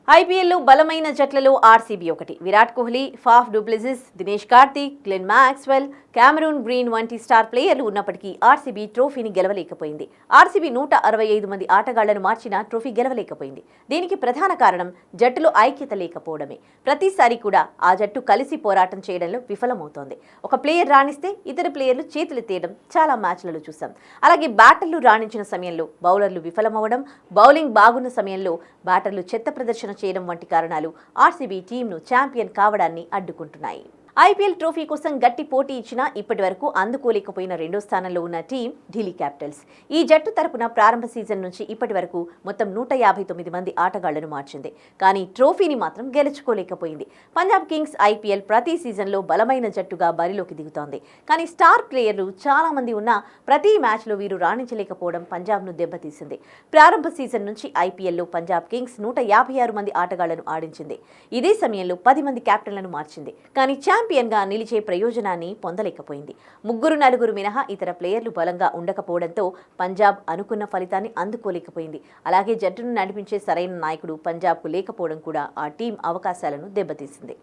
ఐపీఎల్లో బలమైన జట్లలో ఆర్సీబీ ఒకటి. Virat Kohli, Faf du Plessis, Dinesh Karthik, Glenn Maxwell, Cameron green వంటి స్టార్ ప్లేయర్లు ఉన్నప్పటికీ ఆర్సీబీ ట్రోఫీని గెలవలేకపోయింది. ఆర్సీబీ 165 మంది ఆటగాళ్లను మార్చినా ట్రోఫీ గెలవలేకపోయింది. దీనికి ప్రధాన కారణం జట్టులో ఐక్యత లేకపోవడమే. ప్రతిసారి కూడా ఆ జట్టు కలిసి పోరాటం చేయడంలో విఫలమవుతోంది. ఒక ప్లేయర్ రాణిస్తే ఇతర ప్లేయర్లు చేతులెత్తేయడం చాలా మ్యాచ్లలో చూసాం. అలాగే బ్యాటర్లు రాణించిన సమయంలో బౌలర్లు విఫలమవడం, బౌలింగ్ బాగున్న సమయంలో బ్యాటర్లు చెత్త ప్రదర్శన చేయడం వంటి కారణాలు ఆర్సీబీ టీంను ఛాంపియన్ కావడాన్ని అడ్డుకుంటున్నాయి. ఐపీఎల్ ట్రోఫీ కోసం గట్టి పోటీ ఇచ్చినా ఇప్పటి వరకు అందుకోలేకపోయిన రెండో స్థానంలో ఉన్న టీం ఢిల్లీ క్యాపిటల్స్. ఈ జట్టు తరపున ప్రారంభ సీజన్ నుంచి ఇప్పటి వరకు మొత్తం 159 మంది ఆటగాళ్లను మార్చింది. కానీ ట్రోఫీని మాత్రం గెలుచుకోలేకపోయింది. పంజాబ్ కింగ్స్ ఐపీఎల్ ప్రతి సీజన్లో బలమైన జట్టుగా బరిలోకి దిగుతోంది. కానీ స్టార్ ప్లేయర్లు చాలా మంది ఉన్నా ప్రతి మ్యాచ్లో వీరు రాణించలేకపోవడం పంజాబ్ను దెబ్బతీసింది. ప్రారంభ సీజన్ నుంచి ఐపీఎల్లో పంజాబ్ కింగ్స్ 156 మంది ఆటగాళ్లను ఆడించింది. ఇదే సమయంలో 10 మంది కెప్టెన్లను మార్చింది. కానీ ఛాంపియన్గా నిలిచే ప్రయోజనాన్ని పొందలేకపోయింది. 3-4 మినహా ఇతర ప్లేయర్లు బలంగా ఉండకపోవడంతో పంజాబ్ అనుకున్న ఫలితాన్ని అందుకోలేకపోయింది. అలాగే జట్టును నడిపించే సరైన నాయకుడు పంజాబ్కు లేకపోవడం కూడా ఆ టీం అవకాశాలను దెబ్బతీసింది.